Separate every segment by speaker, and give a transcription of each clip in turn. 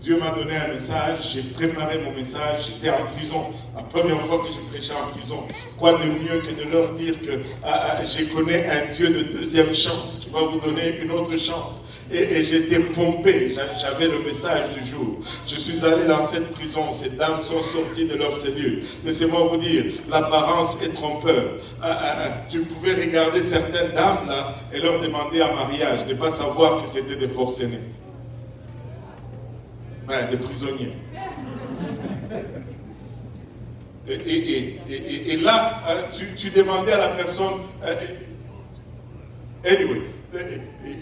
Speaker 1: Dieu m'a donné un message, j'ai préparé mon message, j'étais en prison. La première fois que j'ai prêché en prison, quoi de mieux que de leur dire que je connais un Dieu de deuxième chance qui va vous donner une autre chance. Et j'étais pompé, j'avais le message du jour. Je suis allé dans cette prison, ces dames sont sorties de leur cellule. Laissez-moi vous dire, l'apparence est trompeur. Tu pouvais regarder certaines dames là et leur demander en mariage, ne pas savoir que c'était des forcenés. Des prisonniers. Et là, tu demandais à la personne, anyway,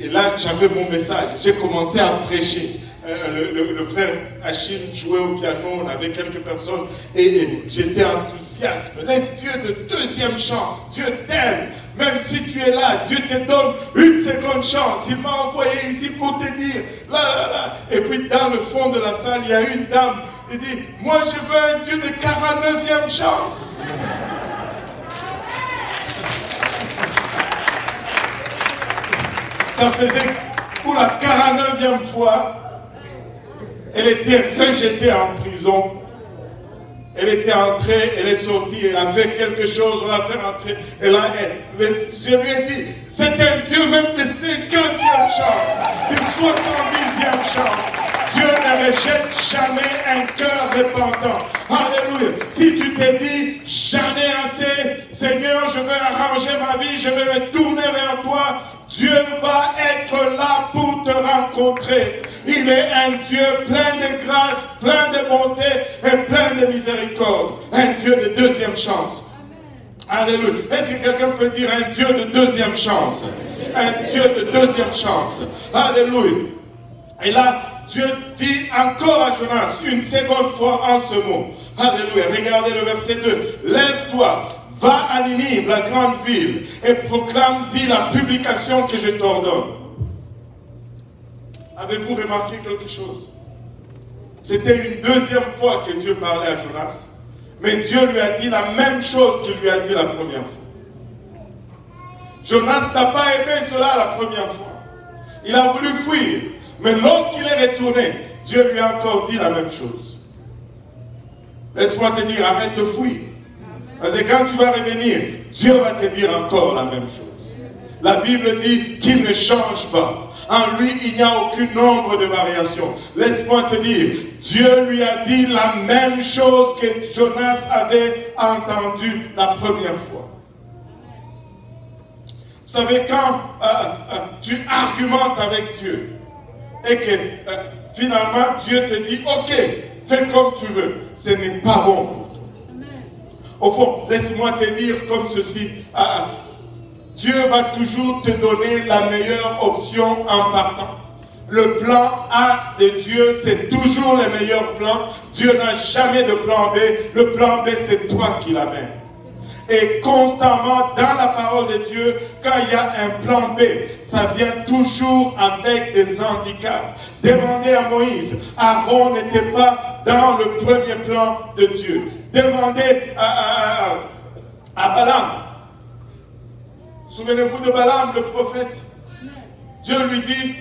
Speaker 1: et là j'avais mon message, j'ai commencé à prêcher. Le frère Achille jouait au piano, on avait quelques personnes et j'étais enthousiaste. Dieu de deuxième chance, Dieu t'aime, même si tu es là, Dieu te donne une seconde chance. Il m'a envoyé ici pour te dire, là. Et puis dans le fond de la salle, il y a une dame, il dit, moi je veux un Dieu de 49e chance. Ça faisait pour la 49e fois. Elle était rejetée en prison. Elle était entrée, elle est sortie, elle a fait quelque chose, on l'a fait rentrer. Je lui ai dit, c'est un Dieu même de 50e chance, de 70e chance. Dieu ne rejette jamais un cœur repentant. Alléluia. Si tu te dis, j'en ai assez, Seigneur, je veux arranger ma vie, je vais me tourner vers toi, Dieu va être là pour te rencontrer. Il est un Dieu plein de grâce, plein de bonté et plein de miséricorde. Un Dieu de deuxième chance. Alléluia. Est-ce que quelqu'un peut dire un Dieu de deuxième chance? Un Dieu de deuxième chance. Alléluia. Et là, Dieu dit encore à Jonas une seconde fois en ce mot. Alléluia. Regardez le verset 2. Lève-toi, va à Ninive, la grande ville, et proclame-y la publication que je t'ordonne. Avez-vous remarqué quelque chose? C'était une deuxième fois que Dieu parlait à Jonas. Mais Dieu lui a dit la même chose qu'il lui a dit la première fois. Jonas n'a pas aimé cela la première fois. Il a voulu fuir. Mais lorsqu'il est retourné, Dieu lui a encore dit la même chose. Laisse-moi te dire, arrête de fuir. Parce que quand tu vas revenir, Dieu va te dire encore la même chose. La Bible dit qu'il ne change pas. En lui, il n'y a aucun nombre de variations. Laisse-moi te dire, Dieu lui a dit la même chose que Jonas avait entendu la première fois. Vous savez, quand tu argumentes avec Dieu, et que finalement Dieu te dit, ok, fais comme tu veux, ce n'est pas bon pour toi. Au fond, laisse-moi te dire comme ceci, Dieu va toujours te donner la meilleure option en partant. Le plan A de Dieu, c'est toujours le meilleur plan. Dieu n'a jamais de plan B. Le plan B, c'est toi qui l'amènes. Et constamment, dans la parole de Dieu, quand il y a un plan B, ça vient toujours avec des handicaps. Demandez à Moïse, Aaron n'était pas dans le premier plan de Dieu. Demandez à Balaam. Souvenez-vous de Balaam, le prophète. Dieu lui dit,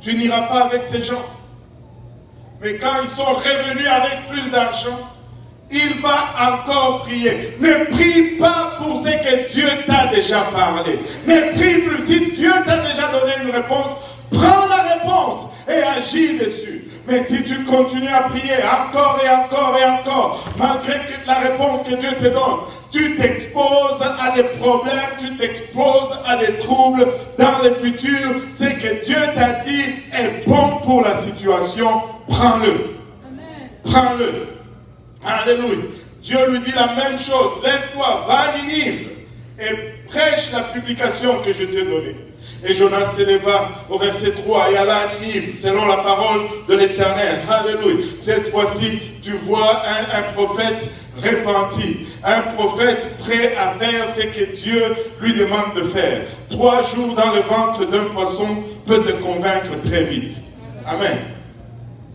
Speaker 1: tu n'iras pas avec ces gens. Mais quand ils sont revenus avec plus d'argent, il va encore prier. Ne prie pas pour ce que Dieu t'a déjà parlé. Ne prie plus. Si Dieu t'a déjà donné une réponse, prends la réponse et agis dessus. Mais si tu continues à prier encore et encore et encore, malgré la réponse que Dieu te donne, tu t'exposes à des problèmes, tu t'exposes à des troubles dans le futur. Ce que Dieu t'a dit est bon pour la situation. Prends-le. Prends-le. Alléluia. Dieu lui dit la même chose. Lève-toi, va à Ninive et prêche la publication que je t'ai donnée. Et Jonas s'éleva au verset 3 et alla à Ninive selon la parole de l'Éternel. Alléluia. Cette fois-ci, tu vois un prophète repenti, un prophète prêt à faire ce que Dieu lui demande de faire. 3 jours dans le ventre d'un poisson peut te convaincre très vite. Amen.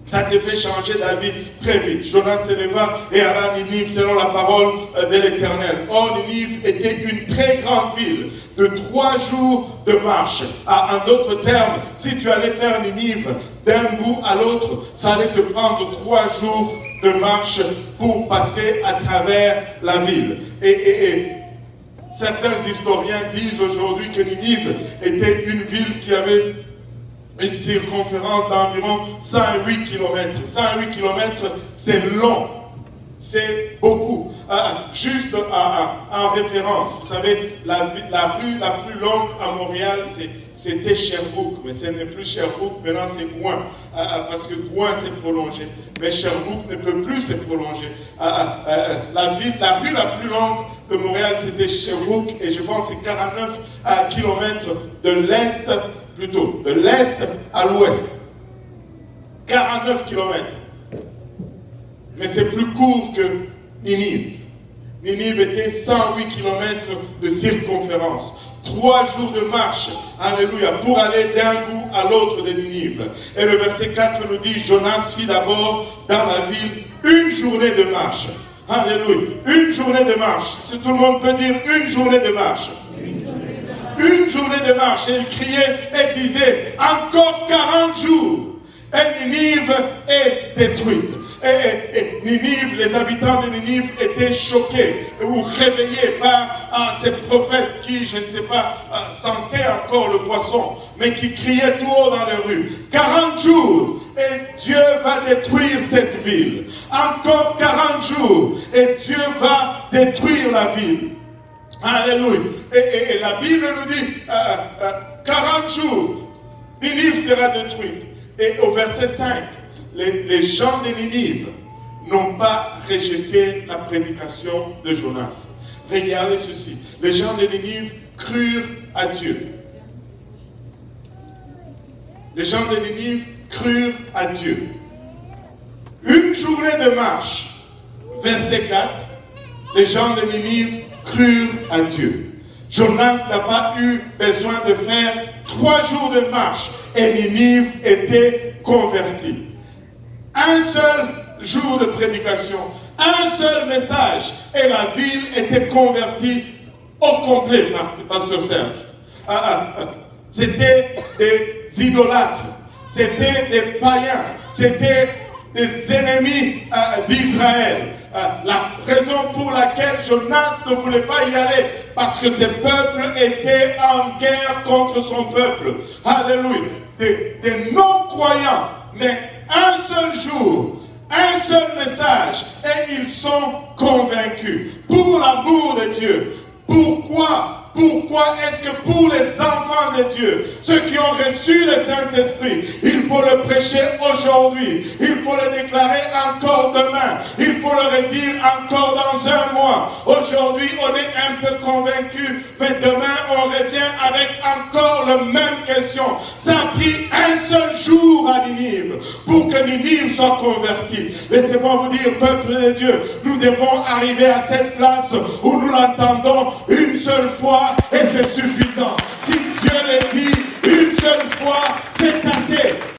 Speaker 1: Ça te fait changer d'avis très vite. Jonas se leva et alla à Ninive selon la parole de l'Éternel. Or, Ninive était une très grande ville de 3 jours de marche. En d'autres termes, si tu allais faire Ninive d'un bout à l'autre, ça allait te prendre 3 jours de marche pour passer à travers la ville. Et certains historiens disent aujourd'hui que Ninive était une ville qui avait une circonférence d'environ 108 km. 108 km, c'est long. C'est beaucoup. Juste en référence, vous savez, la rue la plus longue à Montréal, c'était Sherbrooke. Mais ce n'est plus Sherbrooke, maintenant c'est Gouin. Parce que Gouin s'est prolongé. Mais Sherbrooke ne peut plus se prolonger. La rue la plus longue de Montréal, c'était Sherbrooke. Et je pense que c'est 49 km de l'est, plutôt, de l'est à l'ouest. 49 km. Mais c'est plus court que Ninive. Ninive était 108 km de circonférence. 3 jours de marche, alléluia, pour aller d'un bout à l'autre de Ninive. Et le verset 4 nous dit, Jonas fit d'abord dans la ville une journée de marche. Alléluia, une journée de marche. Si tout le monde peut dire une journée de marche. Une journée de marche. Et il criait et disait, encore 40 jours. Et Ninive est détruite. Et Ninive, les habitants de Ninive étaient choqués ou réveillés par ces prophètes qui, je ne sais pas, sentaient encore le poisson, mais qui criaient tout haut dans les rues. 40 jours et Dieu va détruire cette ville. Encore 40 jours et Dieu va détruire la ville. Alléluia. Et la Bible nous dit 40 jours, Ninive sera détruite. Et au verset 5, les gens de Ninive n'ont pas rejeté la prédication de Jonas. Regardez ceci. Les gens de Ninive crurent à Dieu. Les gens de Ninive crurent à Dieu. Une journée de marche, verset 4, les gens de Ninive crurent à Dieu. Jonas n'a pas eu besoin de faire 3 jours de marche et Ninive était convertie. Un seul jour de prédication, un seul message et la ville était convertie au complet, pasteur Serge. C'était des idolâtres, c'était des païens, c'était des ennemis d'Israël. La raison pour laquelle Jonas ne voulait pas y aller, parce que ce peuple était en guerre contre son peuple. Alléluia. Des non-croyants, mais un seul jour, un seul message, et ils sont convaincus. Pour l'amour de Dieu. Pourquoi est-ce que pour les enfants de Dieu, ceux qui ont reçu le Saint-Esprit, il faut le prêcher aujourd'hui, il faut le déclarer encore demain, il faut le redire encore dans un mois. Aujourd'hui, on est un peu convaincus, mais demain, on revient avec encore la même question. Ça a pris un seul jour à Ninive pour que Ninive soit convertie. Laissez-moi vous dire, peuple de Dieu, nous devons arriver à cette place où nous l'entendons